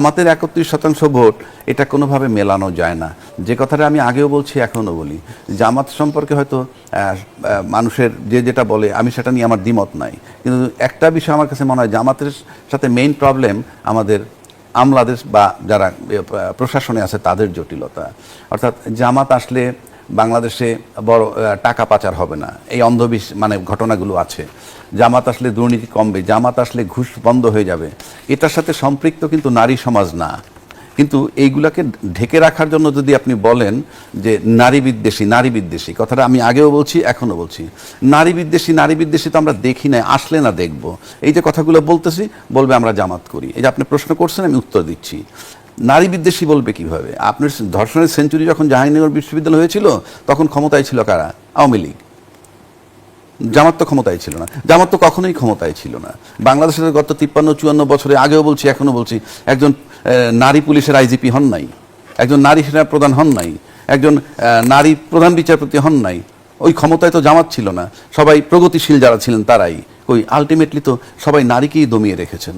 আমাদের ৩১% ভোট এটা কোনোভাবে মেলানো যায় না। যে কথাটা আমি আগেও বলছি এখনও বলি, জামাত সম্পর্কে হয়তো মানুষের যে যেটা বলে আমি সেটা নিয়ে আমার দ্বিমত নাই, কিন্তু একটা বিষয় আমার কাছে মনে হয় জামাতের সাথে মেইন প্রবলেম আমাদের আমলাদের বা যারা প্রশাসনে আছে তাদের জটিলতা। অর্থাৎ জামাত আসলে বাংলাদেশে বড় টাকা পাচার হবে না, এই মানে ঘটনাগুলো আছে। জামাত আসলে দুর্নীতি কমবে, জামাত আসলে ঘুষ বন্ধ হয়ে যাবে, এটার সাথে সম্পৃক্ত কিন্তু নারী সমাজ না। কিন্তু এইগুলাকে ঢেকে রাখার জন্য যদি আপনি বলেন যে নারী বিদ্বেষী কথাটা আমি আগেও বলছি এখনও বলছি, নারী বিদ্বেষী তো আমরা দেখি না, আসলে না দেখব। এই যে কথাগুলো বলতেছি, বলবে আমরা জামাত করি। এই যে আপনি প্রশ্ন করছেন আমি উত্তর দিচ্ছি। নারী বিদ্বেষী বলবে কিভাবে? আপনার ধর্ষণের সেঞ্চুরি যখন জাহাঙ্গীরনগর বিশ্ববিদ্যালয় হয়েছিল তখন ক্ষমতায় ছিল কারা? আওয়ামী লীগ। জামাত তো ক্ষমতায় ছিল না, জামাত তো কখনোই ক্ষমতায় ছিল না। বাংলাদেশের গত 53-54 বছরে, আগেও বলছি এখনো বলছি, একজন নারী পুলিশের আইজিপি হন নাই, একজন নারী সেনা প্রধান হন নাই, একজন নারী প্রধান বিচারপতি হন নাই। ওই ক্ষমতায় তো জামাত ছিল না, সবাই প্রগতিশীল যারা ছিলেন তারাই। ওই আলটিমেটলি তো সবাই নারীকেই দমিয়ে রেখেছেন।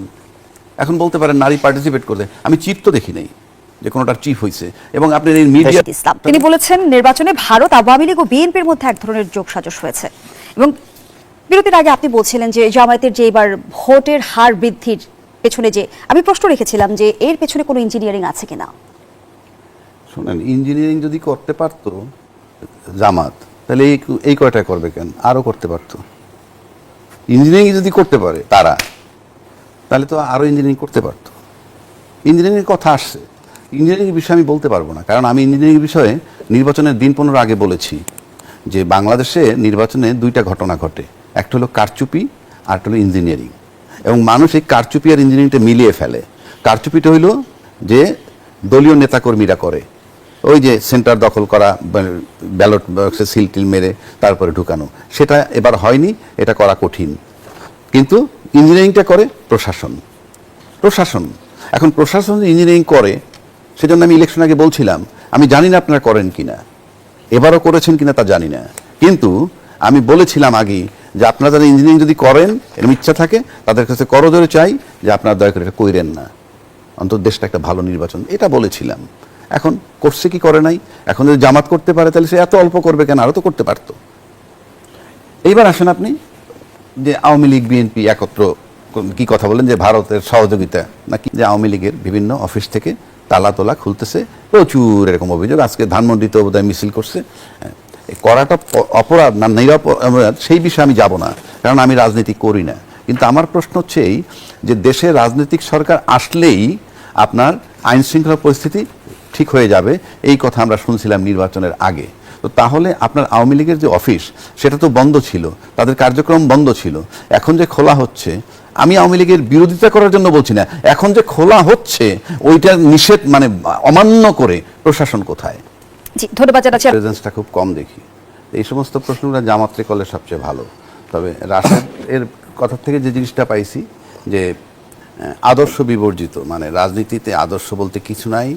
এখন বলতে পারেন নারী পার্টিসিপেট করতে, আমি চিফ তো দেখি নাই যে কোনোটার চিফ হয়েছে। এবং আপনার এই মিডিয়া, তিনি বলেছেন নির্বাচনে ভারত, আওয়ামী লীগ ও বিএনপির মধ্যে এক ধরনের যোগসাজশ হয়েছে। এবং বিরতির আগে আপনি বলছিলেন যে জামায়াতের যে এবার ভোটের হার বৃদ্ধির পেছনে, যে আমি প্রশ্ন রেখেছিলাম যে এর পেছনে কোনো ইঞ্জিনিয়ারিং আছে কিনা। শোনেন, ইঞ্জিনিয়ারিং যদি করতে পারতো জামাত, তাহলে এই কয়টা করবে কেন? আরও করতে পারতো। ইঞ্জিনিয়ারিং যদি করতে পারে তারা, তাহলে তো আরও ইঞ্জিনিয়ারিং করতে পারতো। ইঞ্জিনিয়ারিংয়ের কথা আসছে, ইঞ্জিনিয়ারিংয়ের বিষয়ে আমি বলতে পারবো না, কারণ আমি ইঞ্জিনিয়ারিং বিষয়ে নির্বাচনের দিন 15 আগে বলেছি যে বাংলাদেশে নির্বাচনে দুইটা ঘটনা ঘটে, একটা হলো কারচুপি আর একটা হলো ইঞ্জিনিয়ারিং। এবং মানুষ এই কারচুপি আর ইঞ্জিনিয়ারিংটা মিলিয়ে ফেলে। কারচুপিটা হইল যে দলীয় নেতাকর্মীরা করে, ওই যে সেন্টার দখল করা, ব্যালট বক্সে সিল টিল মেরে তারপরে ঢুকানো, সেটা এবার হয়নি, এটা করা কঠিন। কিন্তু ইঞ্জিনিয়ারিংটা করে প্রশাসন। এখন প্রশাসন ইঞ্জিনিয়ারিং করে, সেজন্য আমি ইলেকশন আগে বলছিলাম আমি জানি না আপনারা করেন কিনা, এবারও করেছেন কিনা তা জানি না, কিন্তু আমি বলেছিলাম আগে যে আপনারা যারা ইঞ্জিনিয়ারিং যদি করেন, এরকম ইচ্ছা থাকে, তাদের কাছে করজোরে চাই যে আপনারা দয়া করে এটা কইরেন না, অন্তত দেশটা একটা ভালো নির্বাচন, এটা বলেছিলাম। এখন করছে কি করে নাই? এখন যদি জামাত করতে পারে তাহলে সে এত অল্প করবে কেন? আরও তো করতে পারত। এইবার আসেন আপনি যে আওয়ামী লীগ বিএনপি একত্র কি কথা বলেন যে ভারতের সহযোগিতা নাকি, যে আওয়ামী লীগের বিভিন্ন অফিস থেকে তালা তোলা খুলতেছে, প্রচুর এরকম অভিযোগ। আজকে ধানমন্ডিতে বোধহয় মিছিল করছে। করাটা অপরাধ না নিরাপরাধ সেই বিষয়ে আমি যাব না, কারণ আমি রাজনীতি করি না। কিন্তু আমার প্রশ্ন হচ্ছে এই যে দেশে রাজনৈতিক সরকার আসলেই আপনার আইন শৃঙ্খলা পরিস্থিতি ঠিক হয়ে যাবে, এই কথা আমরা শুনছিলাম নির্বাচনের আগে। তো তাহলে আপনার আওয়ামী লীগের যে অফিস সেটা তো বন্ধ ছিল, তাদের কার্যক্রম বন্ধ ছিল। এখন যে খোলা হচ্ছে, আমি আওয়ামী লীগের বিরোধিতা করার জন্য বলছি না, এখন যে খোলা হচ্ছে ওইটার নিষেধ মানে অমান্য করে প্রশাসন কোথায়? জি, ধন্যবাদ জানাচ্ছি। প্রেজেন্সটা খুব কম দেখি। এই সমস্ত প্রশ্নগুলো জামাতে করলে সবচেয়ে ভালো। তবে রাশেদ এর কথা থেকে যে জিনিসটা পাইছি যে আদর্শ বিবর্জিত, মানে রাজনীতিতে আদর্শ বলতে কিছু নাই।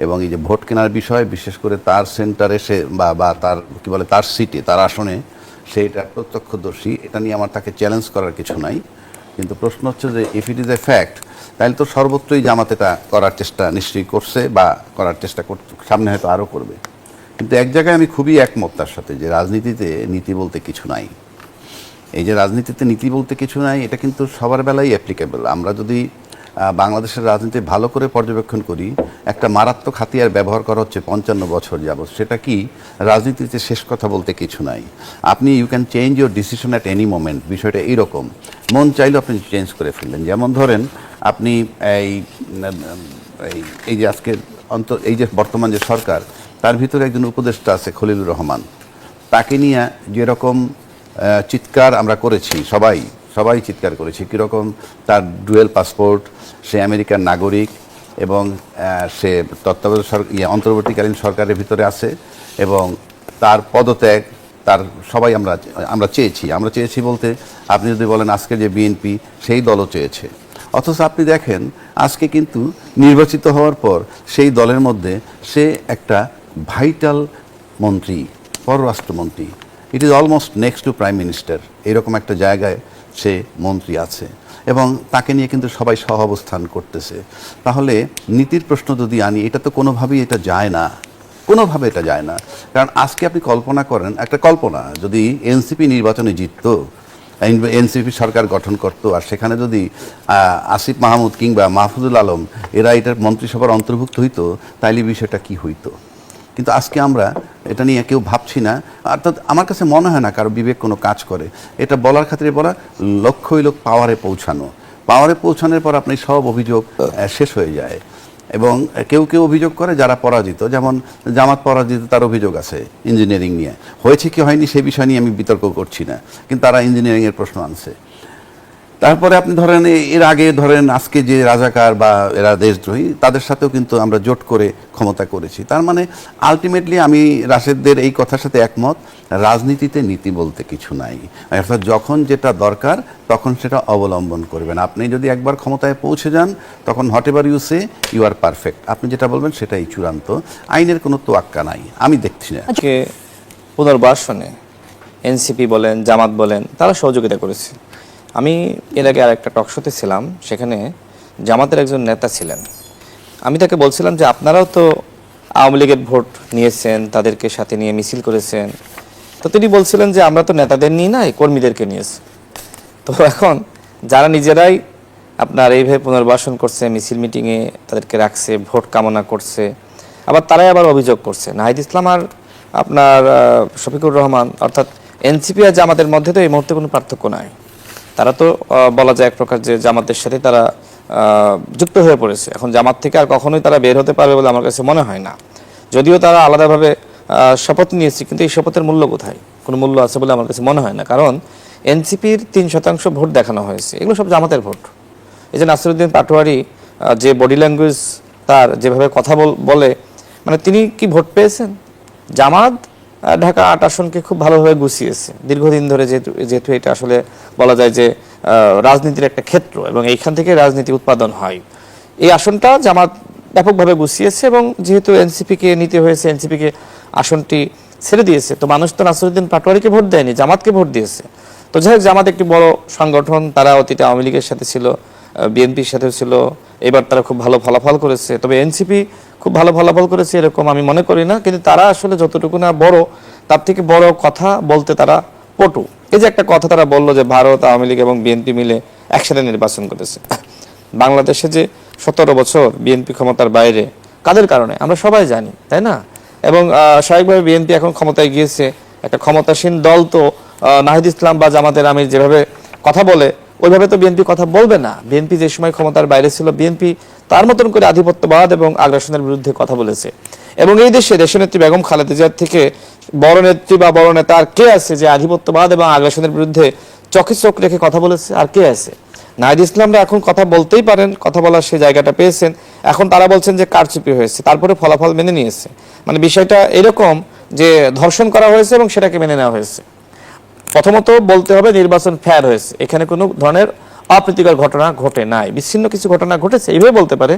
এবং এই যে ভোট কেনার বিষয়, বিশেষ করে তার সেন্টারে সে বা তার কি বলে তার সিটে, তার আসনে সেইটা প্রত্যক্ষদর্শী, এটা নিয়ে আমার তাকে চ্যালেঞ্জ করার কিছু নাই। কিন্তু প্রশ্ন হচ্ছে যে if it is a fact, তাহলে তো সর্বত্রই জামাত এটা করার চেষ্টা নিশ্চয়ই করছে বা করার চেষ্টা সামনে হয়তো আরও করবে। কিন্তু এক জায়গায় আমি খুবই একমত তার সাথে, যে রাজনীতিতে নীতি বলতে কিছু নাই। এই যে রাজনীতিতে নীতি বলতে কিছু নাই, এটা কিন্তু সবার বেলায় অ্যাপ্লিকেবল। আমরা যদি বাংলাদেশের রাজনীতি ভালো করে পর্যবেক্ষণ করি, একটা মারাত্মক হাতিয়ার ব্যবহার করা হচ্ছে 55 বছর যাবৎ। সেটা কি? রাজনীতিতে শেষ কথা বলতে কিছু নাই। আপনি you can change your decision at any moment. বিষয়টা এইরকম, মন চাইলেও আপনি চেঞ্জ করে ফেললেন। যেমন ধরেন আপনি এই যে আজকের এই যে বর্তমান যে সরকার, তার ভিতরে একজন উপদেষ্টা আছে খলিলুর রহমান, তাকে নিয়ে যেরকম চিৎকার আমরা করেছি, সবাই চিৎকার করেছি কীরকম তার ডুয়েল পাসপোর্ট, সে আমেরিকার নাগরিক এবং সে তত্ত্বাবধায়ক অন্তর্বর্তীকালীন সরকারের ভিতরে আছে এবং তার পদত্যাগ, তার সবাই আমরা চেয়েছি বলতে আপনি যদি বলেন আজকে যে বিএনপি সেই দলও চেয়েছে। অথচ আপনি দেখেন আজকে কিন্তু নির্বাচিত হওয়ার পর সেই দলের মধ্যে সে একটা ভাইটাল মন্ত্রী, পররাষ্ট্রমন্ত্রী, it is almost next to prime minister, এরকম একটা জায়গায় সে মন্ত্রী আছে। এবং তাকে নিয়ে কিন্তু সবাই সহ অবস্থান করতেছে। তাহলে নীতির প্রশ্ন যদি আনি, এটা তো কোনোভাবেই এটা যায় না, কোনোভাবে এটা যায় না। কারণ আজকে আপনি কল্পনা করেন, একটা কল্পনা, যদি এনসিপি নির্বাচনে জিততো, এনসিপি সরকার গঠন করতো, আর সেখানে যদি আসিফ মাহমুদ কিংবা মাহফুজুল আলম এরা এটার মন্ত্রিসভার অন্তর্ভুক্ত হইতো, তাইলে বিষয়টা কি হইতো। কিন্তু আজকে আমরা এটা নিয়ে কেউ ভাবছি না, অর্থাৎ আমার কাছে মনে হয় না কারো বিবেক কোনো কাজ করে। এটা বলার খাতিরে বলা, লক্ষ্যই লোক পাওয়ারে পৌঁছানো, পাওয়ারে পৌঁছানোর পর আপনি সব অভিযোগ শেষ হয়ে যায়। এবং কেউ কেউ অভিযোগ করে যারা পরাজিত, যেমন জামাত পরাজিত, তার অভিযোগ আছে ইঞ্জিনিয়ারিং নিয়ে, হয়েছে কি হয়নি সেই বিষয় নিয়ে আমি বিতর্ক করছি না, কিন্তু তারা ইঞ্জিনিয়ারিংয়ের প্রশ্ন আনছে। তারপরে আপনি ধরেন এর আগে ধরেন আজকে যে রাজাকার বা এরা দেশদ্রোহী, তাদের সাথেও কিন্তু আমরা জোট করে ক্ষমতা করেছি। তার মানে আলটিমেটলি আমি রাশেদদের এই কথার সাথে একমত, রাজনীতিতে নীতি বলতে কিছু নাই। অর্থাৎ যখন যেটা দরকার তখন সেটা অবলম্বন করবেন। আপনি যদি একবার ক্ষমতায় পৌঁছে যান, তখন whatever you say you are perfect, আপনি যেটা বলবেন সেটাই চূড়ান্ত। আইনের কোনো তোয়াক্কা নাই, আমি দেখছি না। আজকে পুনর্বাসনে এনসিপি বলেন, জামাত বলেন, তারা সহযোগিতা করেছে। আমি এর আগে আরেকটা টকশোতে ছিলাম, সেখানে জামাতের একজন নেতা ছিলেন। আমি তাকে বলছিলাম যে আপনারাও তো আওয়ামী লীগের ভোট নিয়েছেন, তাদেরকে সাথে নিয়ে মিছিল করেছেন, তো তিনি বলছিলেন যে আমরা তো নেতাদের নিয়ে নাই, কর্মীদেরকে নিয়েছি। তো এখন যারা নিজেরাই আপনার এইভাবে পুনর্বাসন করছে, মিছিল মিটিংয়ে তাদেরকে রাখছে, ভোট কামনা করছে, আবার তারাই আবার অভিযোগ করছে নাহিদ ইসলাম আর আপনার শফিকুর রহমান, অর্থাৎ এনসিপি আর জামাতের মধ্যে তো এই মুহূর্তে কোনো পার্থক্য নাই। তারা তো বলা যায় এক প্রকার যে জামাতের সাথে তারা যুক্ত হয়ে পড়েছে। এখন জামাত থেকে আর কখনোই তারা বের হতে পারবে বলে আমার কাছে মনে হয় না। যদিও তারা আলাদাভাবে শপথ নিয়েছে, কিন্তু এই শপথের মূল্য কোথায়? কোনো মূল্য আছে বলে আমার কাছে মনে হয় না। কারণ এনসিপির 3% ভোট দেখানো হয়েছে, এগুলো সব জামাতের ভোট। এই যে নাসিরউদ্দিন পাটোয়ারি যে বডি ল্যাঙ্গুয়েজ, তার যেভাবে কথা বলে, মানে তিনি কি ভোট পেয়েছেন? জামাত ঢাকা 8 আসনকে খুব ভালোভাবে গুছিয়েছে দীর্ঘদিন ধরে, যেহেতু এটা আসলে বলা যায় যে রাজনীতির একটা ক্ষেত্র এবং এইখান থেকে রাজনীতি উৎপাদন হয়। এই আসনটা জামাত ব্যাপকভাবে গুছিয়েছে এবং যেহেতু এনসিপিকে নিতে হয়েছে, এনসিপিকে আসনটি ছেড়ে দিয়েছে, তো মানুষ তো নাসিরউদ্দিন পাটোয়ারিকে ভোট দেয়নি, জামাতকে ভোট দিয়েছে। তো যাই হোক, জামাত একটি বড় সংগঠন, তারা অতীতে আওয়ামী লীগের সাথে ছিল, বিএনপির সাথেও ছিল, এবার তারা খুব ভালো ফলাফল করেছে। তবে এনসিপি খুব ভালো ফলাফল করেছে এরকম আমি মনে করি না, কিন্তু তারা আসলে যতটুকু না বড়, তার থেকে বড় কথা বলতে তারা পটু। এই যে একটা কথা তারা বললো যে ভারত, আওয়ামী লীগ এবং বিএনপি মিলে একসাথে নির্বাচন করেছে। বাংলাদেশে যে 17 বছর বিএনপি ক্ষমতার বাইরে, কাদের কারণে আমরা সবাই জানি, তাই না? এবং স্বাভাবিকভাবে বিএনপি এখন ক্ষমতায় গিয়েছে, একটা ক্ষমতাসীন দল, তো নাহিদ ইসলাম বা জামাতের আমির যেভাবে কথা বলে ওইভাবে তো বিএনপি কথা বলবে না। বিএনপি যে সময় ক্ষমতার বাইরে ছিল, বিএনপি তার মতন করে আধিপত্যবাদ এবং আগ্রাসনের বিরুদ্ধে কথা বলেছে। এবং এই দেশে দেশনেত্রী বেগম খালেদা জিয়ার থেকে বড় নেত্রী বা বড় নেতা আর কে আছে যে আধিপত্যবাদ এবং আগ্রাসনের বিরুদ্ধে চোখে চোখ রেখে কথা বলেছে? আর কে আছে? নাহিদ ইসলামরা এখন কথা বলতেই পারেন, কথা বলার সেই জায়গাটা পেয়েছেন। এখন তারা বলছেন যে কারচুপি হয়েছে, তারপরে ফলাফল মেনে নিয়েছে। মানে বিষয়টা এরকম যে ধর্ষণ করা হয়েছে এবং সেটাকে মেনে নেওয়া হয়েছে। প্রথমত বলতে হবে নির্বাচন ফেয়ার হয়েছে, এখানে কোনো ধরনের অপ্রীতিকর ঘটনা ঘটে নাই, বিচ্ছিন্ন কিছু ঘটনা ঘটেছে এইভাবে বলতে পারে,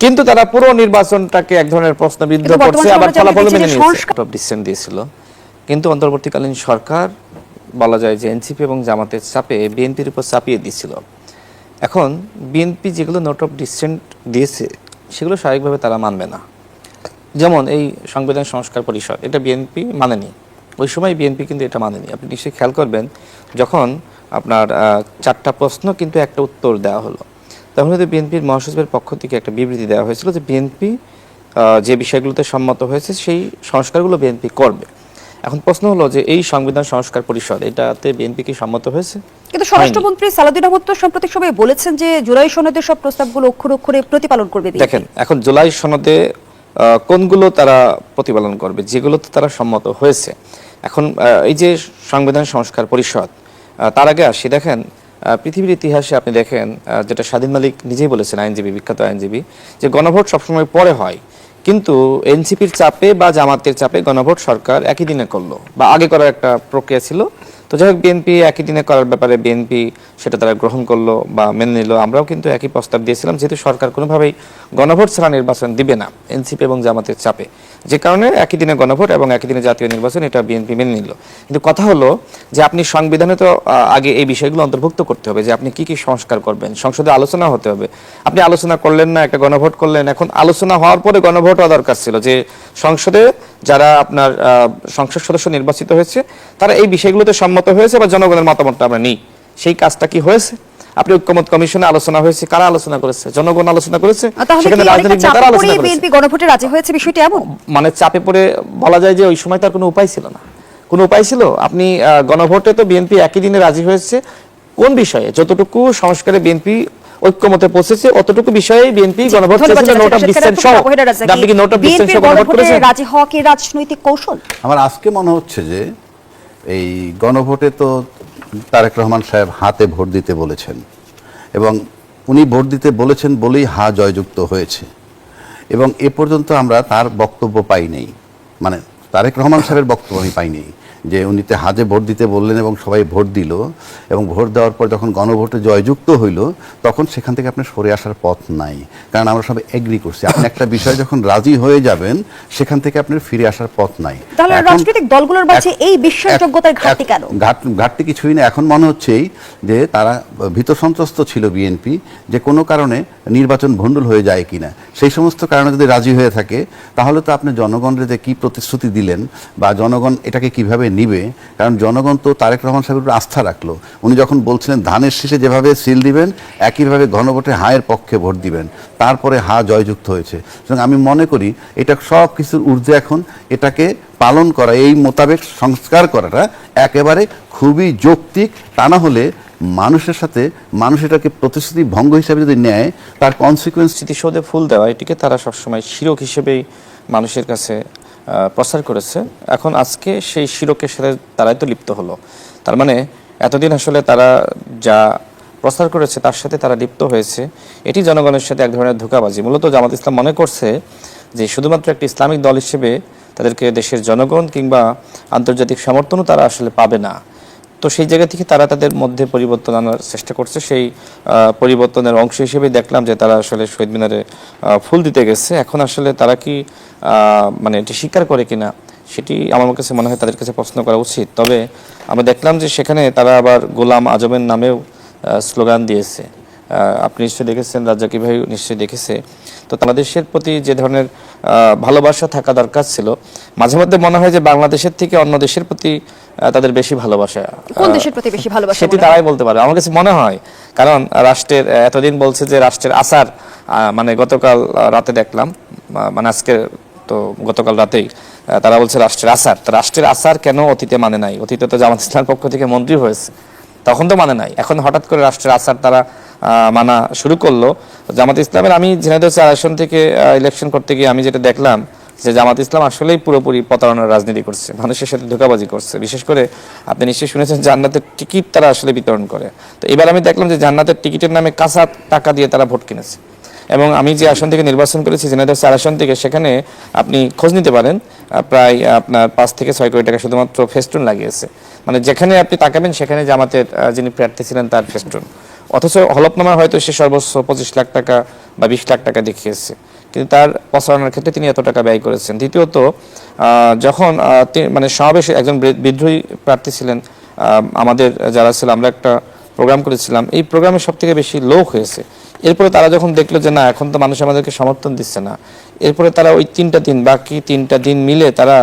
কিন্তু তারা পুরো নির্বাচনটাকে এক ধরনের প্রশ্নবিদ্ধ করছে, আবার ফলাফল মেনে নিয়েছে। ডিসিশন দিয়েছিল, কিন্তু অন্তর্বর্তীকালীন সরকার বলা যায় যে এনসিপি এবং জামাতের চাপে বিএনপির উপর চাপিয়ে দিয়েছিল। এখন বিএনপি যেগুলো নোট অফ ডিসেন্ট দিয়েছে সেগুলো স্বাভাবিকভাবে তারা মানবে না। যেমন এই সংবিধান সংস্কার পরিষদ, এটা বিএনপি মানেনি, ওই সময় বিএনপি কিন্তু এটা মানেনি। আপনি নিশ্চয়ই খেয়াল করবেন, যখন আপনার 4টা প্রশ্ন কিন্তু একটা উত্তর দেওয়া হলো, তখন হয়তো বিএনপির মহাসচিবের পক্ষ থেকে একটা বিবৃতি দেওয়া হয়েছিল যে বিএনপি যে বিষয়গুলোতে সম্মত হয়েছে সেই সংস্কারগুলো বিএনপি করবে। এখন প্রশ্ন হলো যে এই সংবিধান সংস্কার পরিষদ, এটাতে বিএনপি কি সম্মত হয়েছে? কিন্তু স্বরাষ্ট্রমন্ত্রী সালাউদ্দিন আহমদ তো সাম্প্রতিক সময়ে বলেছেন যে জুলাই সনদের সব প্রস্তাবগুলো অক্ষরে অক্ষরে প্রতিপালন করবে। দেখেন, এখন জুলাই সনদে কোনগুলো তারা প্রতিপালন করবে, যেগুলোতে তারা সম্মত হয়েছে। এখন এই যে সংবিধান সংস্কার পরিষদ, তার আগে আসি, দেখেন পৃথিবীর ইতিহাসে আপনি দেখেন, যেটা স্বাধীন মালিক নিজেই বলেছেন, আইনজীবী, বিখ্যাত আইনজীবী, যে গণভোট সবসময় পরে হয়, কিন্তু এনসিপির চাপে বা জামাতের চাপে গণভোট সরকার একই দিনে করলো, বা আগে করার একটা প্রক্রিয়া ছিল, তো যাই হোক বিএনপি একই দিনে করার ব্যাপারে বিএনপি সেটা তারা গ্রহণ করলো বা মেনে নিল। আমরাও কিন্তু একই প্রস্তাব দিয়েছিলাম, যেহেতু সরকার কোনোভাবেই গণভোট ছাড়া নির্বাচন দিবে না এনসিপি এবং জামাতের চাপে, যে কারণে একই দিনে গণভোট এবং একই দিনে জাতীয় নির্বাচন এটা বিএনপি মেনে নিল। কিন্তু কথা হলো যে আপনি সংবিধানে তো আগে এই বিষয়গুলো অন্তর্ভুক্ত করতে হবে যে আপনি কি কি সংস্কার করবেন, সংসদে আলোচনা হতে হবে। আপনি আলোচনা করলেন না, একটা গণভোট করলেন। এখন আলোচনা হওয়ার পরে গণভোট হওয়া দরকার ছিল যে সংসদে যারা আপনার সংসদ সদস্য নির্বাচিত হয়েছে তারা এই বিষয়গুলোতে সম্মত হয়েছে বা জনগণের মতামতটা আমরা নিই। সেই কাজটা কি হয়েছে? আপনি ঐক্যমত কমিশনে আলোচনা হয়েছে, কারা আলোচনা করেছে? জনগণ আলোচনা করেছে, সেখানে রাজনৈতিক নেতারা আলোচনা করেছে। বিএনপি গণভোটে রাজি হয়েছে বিষয়টি এমন, মানে চাপে পড়ে বলা যায় যে ওই সময় তার কোনো উপায় ছিল না। কোনো উপায় ছিল? আপনি গণভোটে তো বিএনপি একই দিনে রাজি হয়েছে কোন বিষয়ে? যতটুকু সংস্কারে বিএনপি ঐক্যমতে পৌঁছেছে অতটুকু বিষয়ে বিএনপি গণভোট চেয়েছিল, নোট অফ ডিসেন্ট সহ। আপনি কি নোট অফ ডিসেন্ট সহ গণভোট করেছেন? রাজি হওয়া কি রাজনৈতিক কৌশল? আমার আজকে মনে হচ্ছে যে এই গণভোটে তো তারেক রহমান সাহেব হাতে ভোট দিতে বলেছেন এবং উনি ভোট দিতে বলেছেন বলেই হা জয়যুক্ত হয়েছে এবং এ পর্যন্ত আমরা তার বক্তব্য পাই নাই, মানে তারেক রহমান সাহেবের বক্তব্য আমি পাইনি যে উনিতে হাজে ভোট দিতে বললেন এবং সবাই ভোট দিল এবং ভোট দেওয়ার পর যখন গণভোটে জয়যুক্ত হইল তখন সেখান থেকে আপনার সরে আসার পথ নাই, কারণ আমরা সবাই এগ্রি করছি আপনি একটা বিষয় যখন রাজি হয়ে যাবেন সেখান থেকে আপনার ফিরে আসার পথ নাই। তাহলে রাজনৈতিক দলগুলোর মাঝে এই বিশ্বাসযোগ্যতার ঘাটতি কেন? ঘাটতি কিছুই না, এখন মনে হচ্ছেই যে তারা ভীত সন্ত্রস্ত ছিল বিএনপি যে কোনো কারণে নির্বাচন ভণ্ডুল হয়ে যায় কিনা। সেই সমস্ত কারণে যদি রাজি হয়ে থাকে তাহলে তো আপনি জনগণের যে কী প্রতিশ্রুতি দিলেন বা জনগণ এটাকে কিভাবে নিবে, কারণ জনগণ তো তারেক রহমান সাহেবের উপর আস্থা রাখলো। উনি যখন বলছিলেন ধানের শীষে যেভাবে সিল দিবেন একইভাবে গণভোটে হায়ের পক্ষে ভোট দিবেন, তারপরে হা জয়যুক্ত হয়েছে। সুতরাং আমি মনে করি এটা সব কিছুর ঊর্ধ্বে এখন এটাকে পালন করা, এই মোতাবেক সংস্কার করাটা একেবারে খুবই যৌক্তিক। তা না হলে মানুষের সাথে মানুষ এটাকে প্রতিশ্রুতি ভঙ্গ হিসাবে যদি নেয় তার কনসিকুয়েন্স। স্মৃতিসৌধে ফুল দেওয়া এটিকে তারা সবসময় শিরক হিসেবেই মানুষের কাছে প্রচার করেছে। এখন আজকে সেই শিরকের সাথে তারাই তো লিপ্ত হলো। তার মানে এতদিন আসলে তারা যা প্রচার করেছে তার সাথে তারা লিপ্ত হয়েছে। এটি জনগণের সাথে এক ধরনের ধোঁকাবাজি। মূলত জামাত ইসলাম মনে করছে যে শুধুমাত্র একটি ইসলামিক দল হিসেবে তাদেরকে দেশের জনগণ কিংবা আন্তর্জাতিক সমর্থনও তারা আসলে পাবে না। তো সেই জায়গা থেকে তারা তাদের মধ্যে পরিবর্তন আনার চেষ্টা করছে। সেই পরিবর্তনের অংশ হিসেবে দেখলাম যে তারা আসলে শহীদ মিনারে ফুল দিতে গেছে। এখন আসলে তারা কি মানে এটি স্বীকার করে কিনা সেটি আমার কাছে মনে হয় তাদের কাছে প্রশ্ন করা উচিত। তবে আমরা দেখলাম যে সেখানে তারা আবার গোলাম আজমের নামেও স্লোগান দিয়েছে। আপনি নিশ্চয়ই দেখেছেন, রাজ্জাকি ভাই নিশ্চয়ই দেখেছে। তো বাংলাদেশের প্রতি যে ধরনের ভালোবাসা থাকা দরকার ছিল, মাঝে মধ্যে মনে হয় যে বাংলাদেশের থেকে অন্য দেশের প্রতি তাদের বেশি ভালোবাসা। কোন দেশের প্রতি বেশি ভালোবাসা সেটি তারাই বলতে পারে আমার কাছে মনে হয়। কারণ রাষ্ট্রের এতদিন বলছে যে রাষ্ট্রের আসার, মানে গতকাল রাতে দেখলাম, মানে আজকে তো গতকাল রাতেই তারা বলছে রাষ্ট্রের আসার। তো রাষ্ট্রের আসার কেন অতীতে মানে নাই? অতীতে তো জামাত ইসলামের পক্ষ থেকে মন্ত্রী হয়েছে, তখন তো মানে নাই। এখন হঠাৎ করে রাষ্ট্রের আসার তারা মানা শুরু করলো। জামাত ইসলামের আমি ঝিনাইদহ 4 আসন থেকে ইলেকশন করতে গিয়ে আমি যেটা দেখলাম যে জামাত ইসলাম আসলেই পুরোপুরি প্রতারণার রাজনীতি করছে, মানুষের সাথে ধোঁকাবাজি করছে। বিশেষ করে আপনি নিশ্চয়ই শুনেছেন জান্নাতের টিকিট তারা আসলে বিতরণ করে। তো এবার আমি দেখলাম যে জান্নাতের টিকিটের নামে কাঁচা টাকা দিয়ে তারা ভোট কিনেছে। এবং আমি যে আসন থেকে নির্বাচন করেছি ঝিনাইদহ 4 আসন থেকে, সেখানে আপনি খোঁজ নিতে পারেন প্রায় আপনার 5 থেকে 6 কোটি টাকা শুধুমাত্র ফেস্টুন লাগিয়েছে। মানে যেখানে আপনি তাকাবেন সেখানে জামাতের যিনি প্রার্থী ছিলেন তার ফেস্টুন। অথচ হলফনামা হয়তো সে সর্বোচ্চ 25 লাখ টাকা বা 20 লাখ টাকা দেখিয়েছে, কিন্তু তার প্রচারণার ক্ষেত্রে তিনি এত টাকা ব্যয় করেছেন। দ্বিতীয়ত যখন মানে সমাবেশে একজন বিদ্রোহী প্রার্থী ছিলেন, আমাদের যারা ছিল আমরা একটা প্রোগ্রাম করেছিলাম, এই প্রোগ্রামে সব থেকে বেশি লোক হয়েছে। এরপরে তারা যখন দেখলো যে না এখন তো মানুষ আমাদেরকে সমর্থন দিচ্ছে না, এরপরে তারা ওই 3টা দিন বাকি 3টা দিন মিলে তারা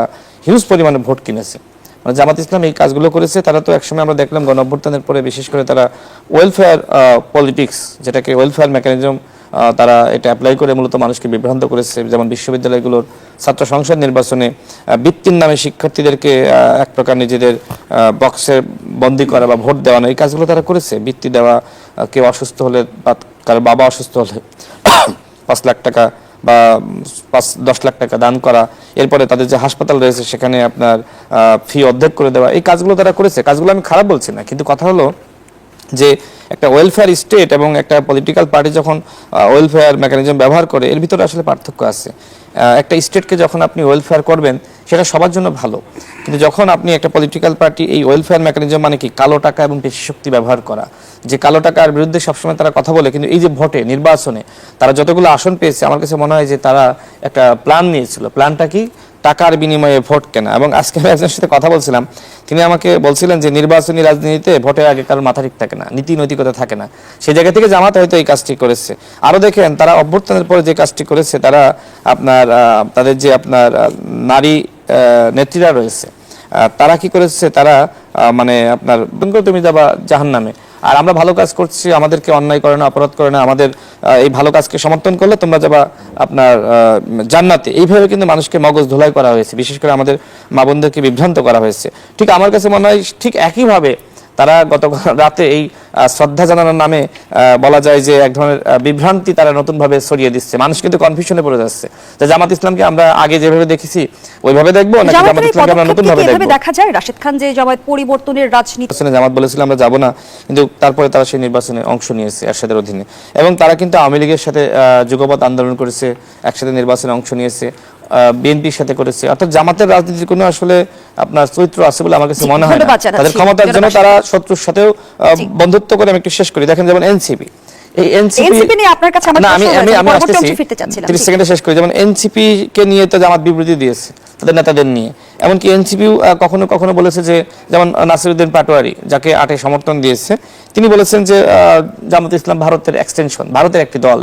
হিউজ পরিমাণে ভোট কিনেছে। মানে জামাত ইসলাম এই কাজগুলো করেছে। তারা তো একসময় আমরা দেখলাম গণঅভ্যুত্থানের পরে বিশেষ করে তারা ওয়েলফেয়ার পলিটিক্স, যেটাকে ওয়েলফেয়ার মেকানিজম, তারা এটা অ্যাপ্লাই করে মূলত মানুষকে বিভ্রান্ত করেছে। যেমন বিশ্ববিদ্যালয়গুলোর ছাত্র সংসদ নির্বাচনে বৃত্তির নামে শিক্ষার্থীদেরকে এক প্রকার নিজেদের বক্সে বন্দি করা বা ভোট দেওয়ানো, এই কাজগুলো তারা করেছে। বৃত্তি দেওয়া, কেউ অসুস্থ হলে বা কারো বাবা অসুস্থ হলে 5 লাখ টাকা বা 5-10 লাখ টাকা দান করা, এরপরে তাদের যে হাসপাতাল রয়েছে সেখানে আপনার ফি অর্ধেক করে দেওয়া, এই কাজগুলো তারা করেছে। কাজগুলো আমি খারাপ বলছি না, কিন্তু কথা হলো যে একটা ওয়েলফেয়ার স্টেট এবং একটা পলিটিক্যাল পার্টি যখন ওয়েলফেয়ার মেকানিজম ব্যবহার করে, এর ভিতরে আসলে পার্থক্য আছে। একটা স্টেটকে যখন আপনি ওয়েলফেয়ার করবেন সেটা সবার জন্য ভালো, কিন্তু যখন আপনি একটা পলিটিক্যাল পার্টি এই ওয়েলফেয়ার মেকানিজম মানে কি কালো টাকা এবং পেশি শক্তি ব্যবহার করা, যে কালো টাকার বিরুদ্ধে সবসময় তারা কথা বলে, কিন্তু এই যে ভোটে নির্বাচনে তারা যতগুলো আসন পেয়েছে আমার কাছে মনে হয় যে তারা একটা প্ল্যান নিয়েছিল। প্ল্যানটা কি? টাকার বিনিময়ে ভোট কেনা। এবং আজকে আমি একজনের সাথে কথা বলছিলাম, তিনি আমাকে বলছিলেন যে নির্বাচনী রাজনীতিতে ভোটের আগে কারোর মাথা ঠিক থাকে না, নীতি নৈতিকতা থাকে না। সেই জায়গা থেকে জামাত হয়তো এই কাজটি করেছে। আরো দেখেন তারা অভ্যুত্থানের পরে যে কাজটি করেছে, তারা আপনার তাদের যে আপনার নারী নেত্রীরা রয়েছে, তারা কি করেছে, তারা মানে আপনার তুমি যাবা জাহান্নামে, আর আমরা ভালো কাজ করছি, আমাদেরকে অন্যায় করে না, অপরাধ করে না, আমাদের এই ভালো কাজকে সমর্থন করলে তোমরা যাবা আপনার জান্নাতে। এইভাবে কিন্তু মানুষকে মগজ ধোলাই করা হয়েছে, বিশেষ করে আমাদের মা বোনদেরকে বিভ্রান্ত করা হয়েছে। ঠিক আমার কাছে মনে হয় ঠিক একইভাবে তারা গত রাতে এই শ্রদ্ধা জানানোর নামে বলা যায় যে এক ধরনের বিভ্রান্তি তারা নতুনভাবে ছড়িয়ে দিচ্ছে। মানুষ কিন্তু কনফিউশনে পড়ে যাচ্ছে যে জামাত ইসলামকে আমরা আগে যেভাবে দেখেছি ওইভাবে দেখবো নাকি জামাত ইসলামকে আমরা নতুনভাবে দেখবো। দেখা যায় রাশেদ খান যে জামাত পরিবর্তনের রাজনীতি, জামাত বলেছিল আমরা যাব না, কিন্তু তারপরে তারা সেই নির্বাচনে অংশ নিয়েছে এরশাদের অধীনে, এবং তারা কিন্তু আওয়ামী লীগের সাথে যুগপৎ আন্দোলন করেছে, একসাথে নির্বাচনে অংশ নিয়েছে, বিএনপির সাথে করেছে। অর্থাৎ জামাতের রাজনীতির কোনো আসলে আপনার চরিত্র আছে বলে আমার কাছে মনে হয় না। তাদের ক্ষমতার জন্য তারা শত্রুর সাথেও বন্ধুত্ব করে। আমি একটু শেষ করি, দেখেন যেমন এনসিপি, এই এনসিপি নিয়ে আপনার কাছে আমার আমি আসতেছি 30 সেকেন্ডে শেষ করি। যেমন এনসিপি কে নিয়ে তো জামাত বিবৃতি দিয়েছে তাদের নেতাদের নিয়ে, এমনকি এনসিপিও কখনো কখনো বলেছে যে, যেমন নাসিরউদ্দিন পাটোয়ারি যাকে 8 সমর্থন দিয়েছে, তিনি বলেছেন যে জামাত ইসলাম ভারতের এক্সটেনশন, ভারতের একটি দল।